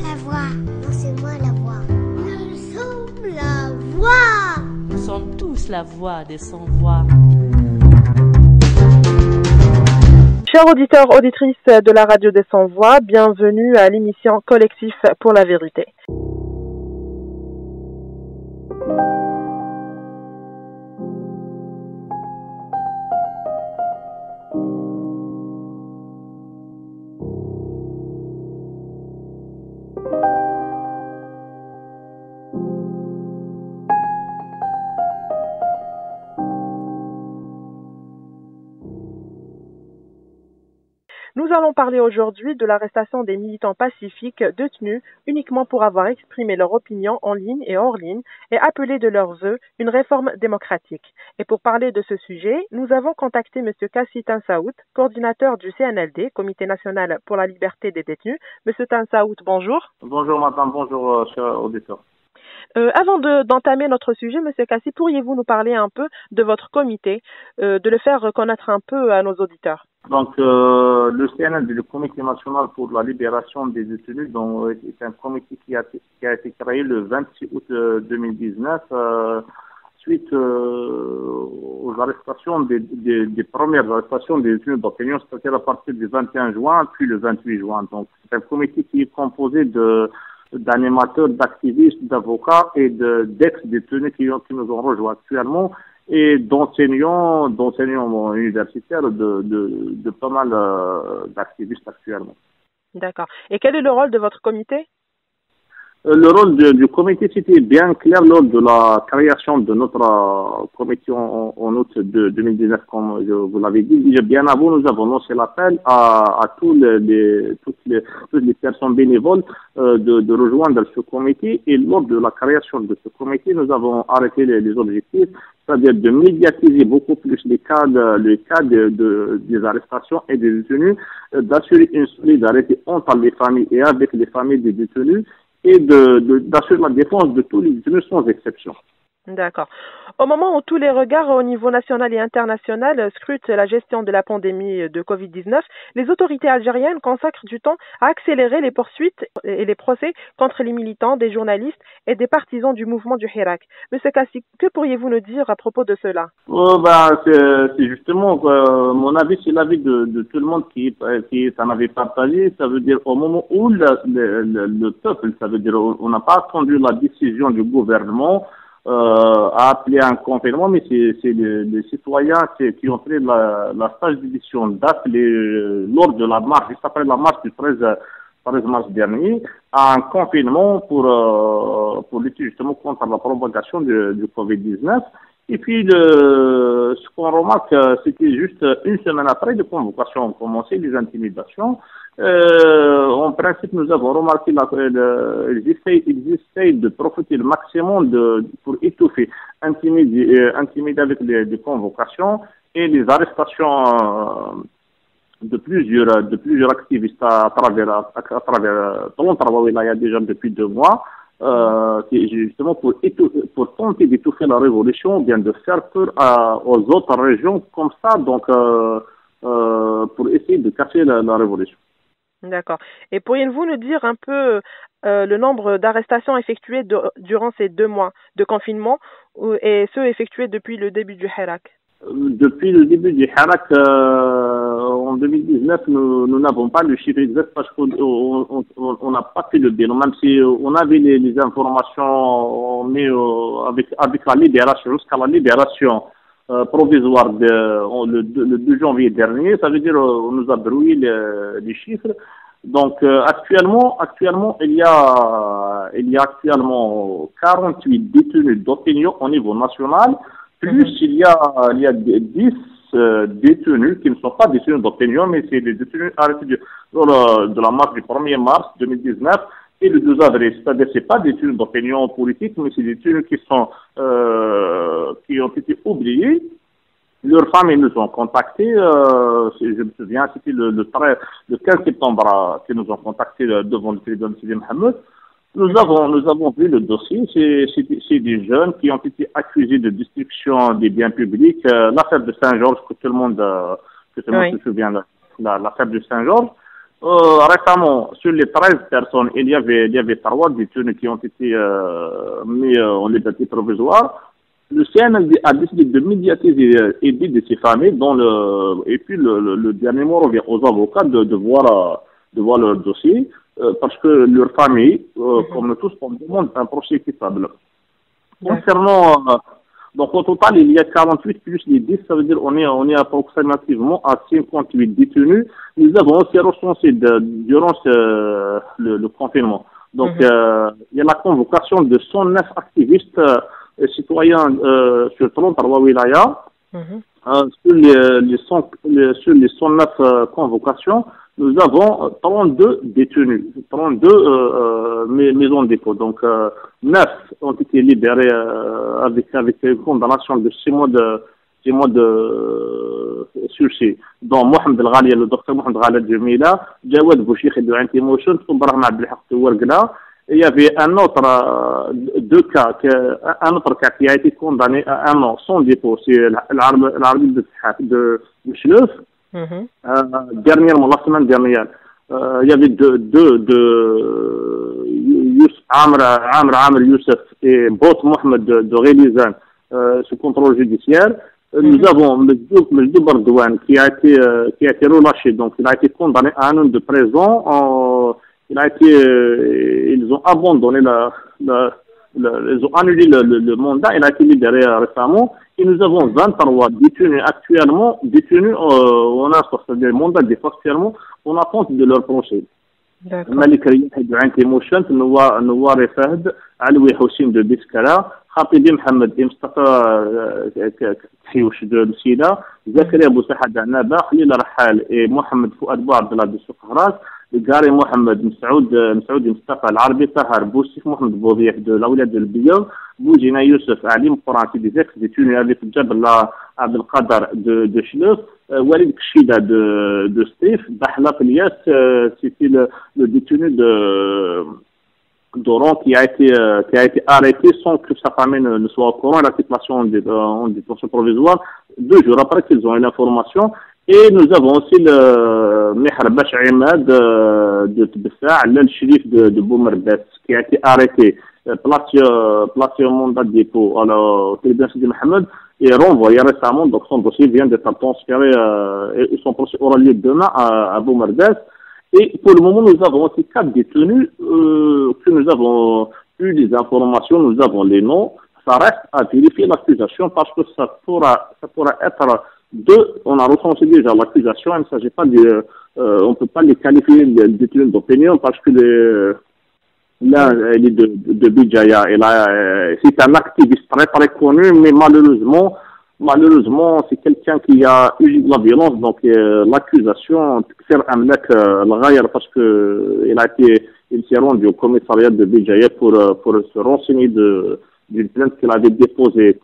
la voix. Non, c'est moi la voix. Nous sommes la voix. Nous sommes tous la voix des sans-voix. Chers auditeurs, auditrices de la radio des sans-voix, bienvenue à l'émission Collectif pour la vérité. Nous allons parler aujourd'hui de l'arrestation des militants pacifiques détenus uniquement pour avoir exprimé leur opinion en ligne et hors ligne et appelé de leurs vœux une réforme démocratique. Et pour parler de ce sujet, nous avons contacté M. Kassi Tansaout, coordinateur du CNLD, Comité national pour la liberté des détenus. M. Tansaout, bonjour. Bonjour madame, bonjour chers auditeurs. Avant d'entamer notre sujet, M. Kassi, pourriez-vous nous parler un peu de votre comité, de le faire connaître un peu à nos auditeurs? Donc, le CNL, le Comité national pour la libération des détenus, est un comité qui a été créé le 26 août 2019 suite aux arrestations des premières arrestations des détenus d'opinion, c'est-à-dire à partir du 21 juin puis le 28 juin. Donc, c'est un comité qui est composé d'animateurs, d'activistes, d'avocats et d'ex-détenus qui nous ont rejoints actuellement, et d'enseignants universitaires de pas mal d'activistes actuellement. D'accord. Et quel est le rôle de votre comité? Le rôle du comité, c'était bien clair lors de la création de notre comité en août 2019, comme je vous l'avais dit. Bien avant, nous avons lancé l'appel à toutes les personnes bénévoles de rejoindre ce comité. Et lors de la création de ce comité, nous avons arrêté les objectifs, c'est-à-dire de médiatiser beaucoup plus les cas des arrestations et des détenus, d'assurer une solidarité entre les familles et avec les familles des détenus, et d'assurer la défense de tous les détenus sans exception. D'accord. Au moment où tous les regards au niveau national et international scrutent la gestion de la pandémie de Covid-19, les autorités algériennes consacrent du temps à accélérer les poursuites et les procès contre les militants, des journalistes et des partisans du mouvement du Hirak. Monsieur Kassi, que pourriez-vous nous dire à propos de cela? C'est justement mon avis, c'est l'avis de tout le monde qui s'en avait partagé. Ça veut dire au moment où le peuple, ça veut dire on n'a pas attendu la décision du gouvernement a appelé un confinement, mais c'est les citoyens qui ont pris la sage décision d'appeler lors de la marche, juste après la marche du 13 mars dernier, à un confinement pour lutter justement contre la propagation du Covid-19. Et puis, ce qu'on remarque, c'était juste une semaine après, les convocations ont commencé, les intimidations. En principe, nous avons remarqué qu'ils essayent de profiter le maximum pour étouffer, intimider avec les convocations et les arrestations de plusieurs activistes à travers Wilaya déjà depuis 2 mois. Justement pour tenter d'étouffer la révolution, bien de faire peur aux autres régions comme ça, donc pour essayer de casser la révolution. D'accord. Et pourriez-vous nous dire un peu le nombre d'arrestations effectuées durant ces 2 mois de confinement et ceux effectués depuis le début du Hirak? Depuis le début du Hirak, en 2019, nous n'avons pas le chiffre exact parce qu'on n'a pas fait le bilan, même si on avait les informations mais avec la libération, jusqu'à la libération provisoire le 2 janvier dernier. Ça veut dire on nous a brouillé les chiffres. Donc actuellement il y a actuellement 48 détenus d'opinion au niveau national. Plus il y a 10 détenus qui ne sont pas détenus d'opinion, mais c'est des détenus arrêtés de la marche du 1er mars 2019 et le 2 avril. C'est-à-dire c'est pas des détenus d'opinion politique, mais c'est des détenus qui ont été oubliés. Leurs familles nous ont contactés. Je me souviens, c'était le 15 septembre qu'ils nous ont contactés devant le tribunal de Sidi Mohamed. Nous avons vu le dossier. C'est des jeunes qui ont été accusés de destruction des biens publics. L'affaire de Saint-Georges, que tout le monde se souvient, l'affaire de Saint-Georges. Récemment, sur les 13 personnes, il y avait 3 détenus qui ont été mis en liberté provisoire. Le CNLD a décidé de médiatiser et de ces familles, et puis le dernier mot revient aux avocats de voir leur dossier, parce que leur famille, comme nous tous, on demande un procès équitable. Concernant, donc au total, il y a 48 plus les 10, ça veut dire on est approximativement à 58 détenus. Nous avons aussi recensé durant le confinement. Donc il y a la convocation de 109 activistes citoyens sur 33 wilayas. Sur les 109 convocations, nous avons 32 détenus, 32 maisons de dépôt. Donc 9 ont été libérés avec une condamnation de 6 mois de sursis, dont Mohamed El-Ghali, le docteur Mohamed El-Ghali Djemila, Jawad Bouchikh de Anti-Motion, Ibrahim Abdelhaq de Ouargla. Il y avait un autre cas qui a été condamné à 1 an sans dépôt, c'est l'Arabie de Chleuf. Dernièrement, la semaine dernière, il y avait deux Amr Youssef et Bot Mohamed de Rélizan sous contrôle judiciaire. Nous avons Mejdoub Bardouane qui a été relâché, donc il a été condamné à 1 an de prison. Ils ont abandonné ils ont annulé le mandat. Il a été libéré récemment. Et nous avons 23 détenus actuellement, on a c'est-à-dire le mandat actuellement, on attend de leur procès. Malik Riyah de Anti-Motion, Nouar Fahd, Aloui Hossim de Biskala, Khapidi Mohamed Mustafa Khiouch de Sida, Zakaria Boussahad Naba, Khalil Rahal et Mohamed Fouad Bouabdallah de Soukharas, Gary Mohamed Msaoud Mustafa Al-Arbi, Tahar Boussif Mohamed Bouvieh de l'Aoulia de l'Biyam, Boujina Youssef Ali Mouranti des ex-détenus avec Jabla Abdelkader de Chleuf, Walid Kshida de Stif, Bahla Elias, c'était le détenu d'Oran qui a été arrêté sans que sa famille ne soit au courant. La situation en détention provisoire 2 jours après qu'ils ont eu l'information. Et nous avons aussi le Mehr Bash Imad de Tbessa, le shérif de Boumerdes, qui a été arrêté, placé au mandat de dépôt au tribunal Sidi Mohamed et renvoyé récemment. Donc son dossier vient d'être transféré et son procès aura lieu demain à Boumerdes. Et pour le moment, nous avons aussi 4 détenus que nous avons eu des informations, nous avons les noms. Ça reste à vérifier l'accusation parce que ça pourra être on a recensé déjà l'accusation. Il ne s'agit pas on ne peut pas les qualifier de détenus d'opinion parce que là, il est de Bijaya. C'est un activiste très très connu, mais malheureusement, c'est quelqu'un qui a eu de la violence. Donc l'accusation, c'est un mec parce que il s'est rendu au commissariat de Bijaya pour se renseigner d'une plainte qu'il avait déposée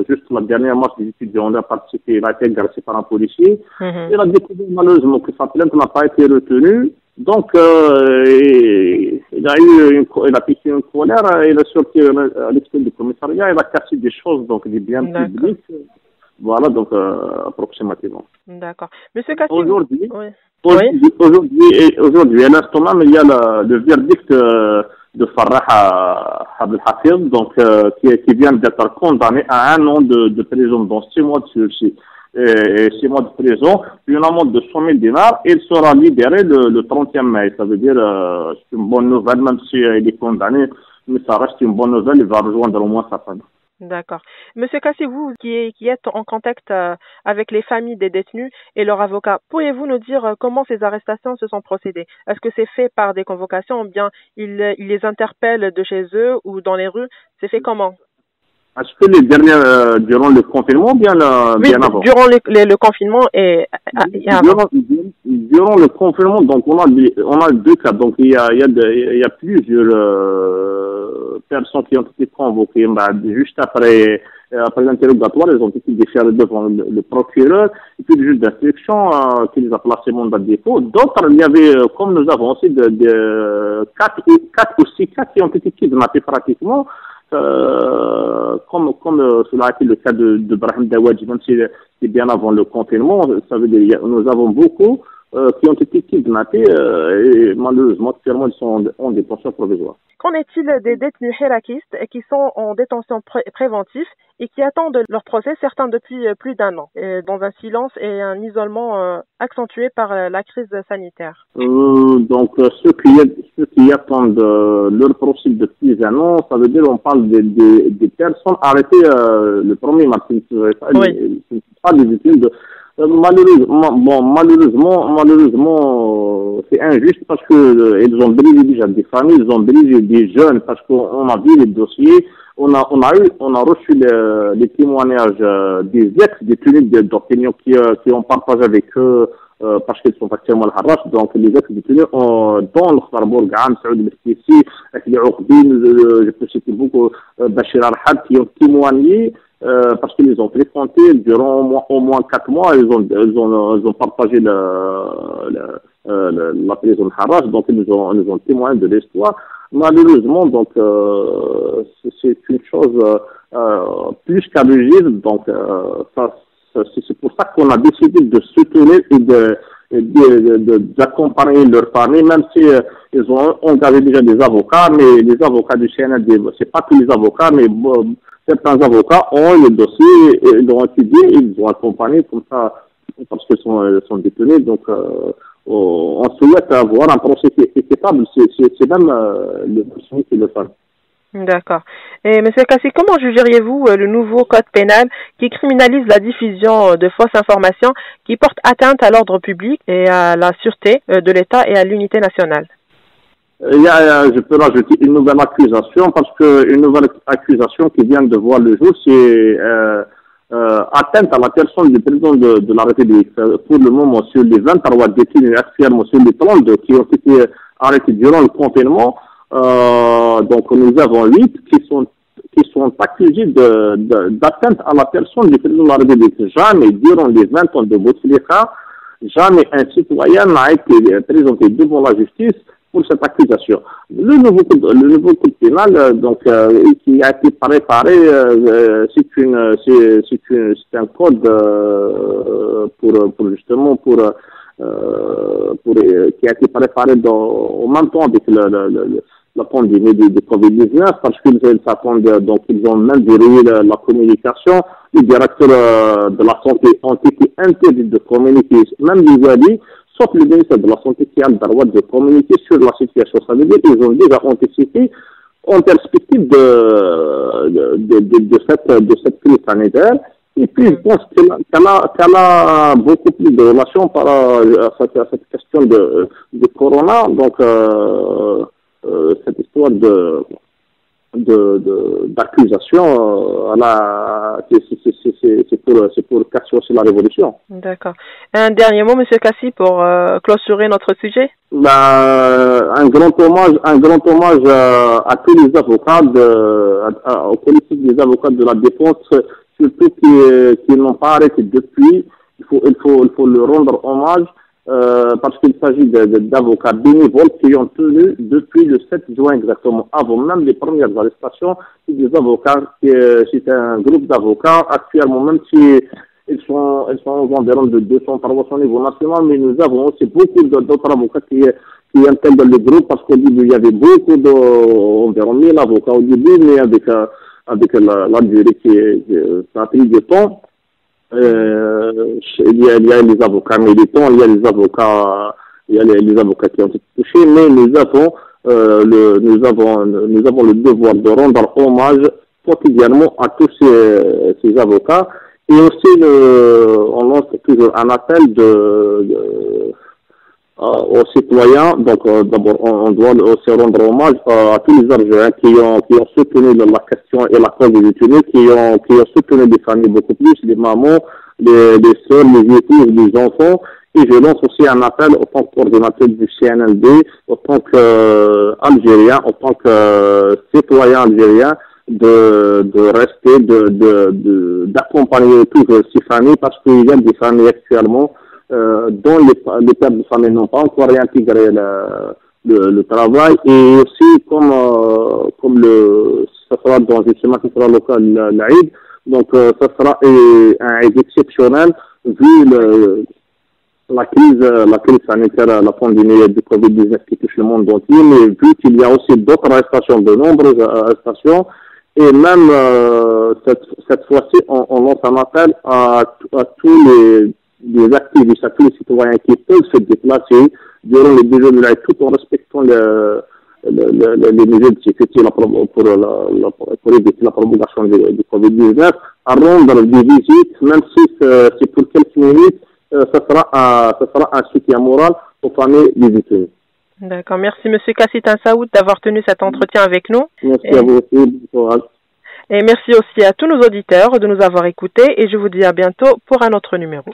juste la dernière marche des étudiants. On a participé, il a été agressé par un policier. Il a découvert malheureusement que sa plainte n'a pas été retenue. Donc, il a piqué une colère, il a sorti à l'extérieur du commissariat, il a cassé des choses, donc des biens publics. Voilà, donc approximativement. D'accord. Monsieur Kassim, aujourd'hui, à l'instant même, il y a le verdict de Farah Abdelhafiz, donc qui vient d'être condamné à 1 an de prison, dont 6 mois de sursis et 6 mois de prison, puis une amende de 100 000 dinars. Il sera libéré le 30e mai. Ça veut dire c'est une bonne nouvelle, même s'il est condamné, mais ça reste une bonne nouvelle. Il va rejoindre au moins sa famille. D'accord. Monsieur Kassim, vous qui êtes en contact avec les familles des détenus et leurs avocats, pourriez-vous nous dire comment ces arrestations se sont procédées? Est-ce que c'est fait par des convocations ou bien ils les interpellent de chez eux ou dans les rues? C'est fait comment? Est-ce que les dernières, durant le confinement ou bien bien avant? Durant le confinement et avant. Durant le confinement, donc on a 2 cas. Donc il y a plusieurs personnes qui ont été convoquées. Juste après l'interrogatoire, elles ont été déférées devant le procureur et puis le juge d'instruction qui les a placés mandat de dépôt. D'autres, il y avait, comme nous avons aussi 4 ou 6 cas qui ont été kidnappés pratiquement. Comme cela a été le cas de Brahim Dawadji, même si c'est bien avant le confinement, ça veut dire nous avons beaucoup qui ont été kidnappés et malheureusement actuellement ils sont en détention provisoire. Qu'en est-il des détenus hirakistes qui sont en détention préventive et qui attendent leur procès, certains depuis plus d'un an, dans un silence et un isolement accentué par la crise sanitaire? Donc ceux qui attendent leur procès depuis un an, ça veut dire on parle des personnes arrêtées le 1er mars. Ce ne sont pas des victimes de... Malheureusement, c'est injuste parce que ils ont brisé déjà des familles, ils ont brisé des jeunes parce qu'on a vu les dossiers, on a reçu les témoignages des ex-détenus d'opinion qui ont partagé avec eux parce qu'ils sont actuellement à Harras. Donc les ex-détenus dans le Kharbour, Gam, Saoud el-Ftissi, avec les Oukdin, je peux citer beaucoup Bachir al-Had qui ont témoigné. Parce qu'ils ont fréquenté durant au moins 4 mois, ils ont partagé la prison de Harras, donc ils nous ont témoigné de l'histoire. Malheureusement, donc c'est une chose plus qu'abusive, donc c'est pour ça qu'on a décidé de soutenir et d'accompagner leur famille, même si ils ont engagé déjà des avocats, mais les avocats du CNLD, c'est pas tous les avocats, mais certains avocats ont le dossier, ils l'ont étudié, ils ont accompagné comme ça, parce qu'ils sont détenus. Donc, on souhaite avoir un procès équitable. C'est même le dossier qui le fait. D'accord. Et M. Kassi, comment jugeriez-vous le nouveau code pénal qui criminalise la diffusion de fausses informations qui portent atteinte à l'ordre public et à la sûreté de l'État et à l'unité nationale? Je peux rajouter une nouvelle accusation parce que une nouvelle accusation qui vient de voir le jour, c'est atteinte à la personne du président de la République. Pour le moment, sur les 23 détenus actuellement, sur les 32 qui ont été arrêtés durant le confinement, donc nous avons 8 qui sont accusés d'atteinte à la personne du président de la République. Jamais, durant les 20 ans de Bouteflika, jamais un citoyen n'a été présenté devant la justice pour cette accusation. Le nouveau code pénal, donc, qui a été préparé, c'est un code qui a été préparé en même temps avec la pandémie de Covid-19, parce qu'ils s'attendent, donc ils ont même verrouillé la communication. Les directeurs de la santé ont été interdits de communiquer, même les alliés, sauf le ministère de la Santé qui a le droit de communiquer sur la situation. Ça veut dire qu'ils ont déjà anticipé en perspective de cette crise sanitaire. Et puis, je pense qu'elle a beaucoup plus de relations par à cette question de corona. Donc, cette histoire d'accusation, c'est pour casser aussi la révolution. D'accord. Un dernier mot, Monsieur Kassi, pour clôturer notre sujet. Un grand hommage à tous les avocats au collectif des avocats de la défense, surtout qui n'ont pas arrêté depuis. Il faut leur rendre hommage. Parce qu'il s'agit d'avocats bénévoles qui ont tenu depuis le 7 juin exactement, avant même les premières arrestations. C'est des avocats, c'est un groupe d'avocats actuellement, même si ils sont environ de 200 au niveau national, mais nous avons aussi beaucoup d'autres avocats qui intègrent le groupe, parce qu'au début il y avait environ 1000 avocats au début, mais avec la durée ça a pris du temps. Il y a les avocats militants, il y a les avocats qui ont été touchés, mais nous avons le devoir de rendre hommage quotidiennement à tous ces avocats, et aussi on lance toujours un appel aux citoyens. Donc d'abord on doit aussi rendre hommage à tous les Algériens qui ont soutenu la question et la cause des détenus, qui ont soutenu les familles beaucoup plus, les mamans, les sœurs, les épouses, les enfants. Et je lance aussi un appel en tant que coordinateur du CNLD, en tant qu'Algérien, en tant que citoyen algérien, de rester, d'accompagner toujours ces familles, parce qu'il y a des familles actuellement dont les pères de famille n'ont pas encore réintégré le travail. Et aussi, comme ça sera dans une semaine qui sera locale, l'Aïd, donc ça sera un Aïd exceptionnel, vu la crise sanitaire, la pandémie du Covid-19 qui touche le monde entier, mais vu qu'il y a aussi d'autres arrestations, de nombreuses arrestations, et même cette fois-ci, on lance un appel à tous les activistes, à tous les citoyens qui peuvent se déplacer durant les 2 jours de l'année, tout en respectant les mesures de sécurité pour éviter la propagation du Covid-19, à rendre des visites, même si c'est pour quelques minutes, ça sera un soutien moral aux familles des détenus. D'accord. Merci, M. Kassitan Saoud, d'avoir tenu cet entretien avec nous. Merci à vous aussi. Bon courage. Et merci aussi à tous nos auditeurs de nous avoir écoutés et je vous dis à bientôt pour un autre numéro.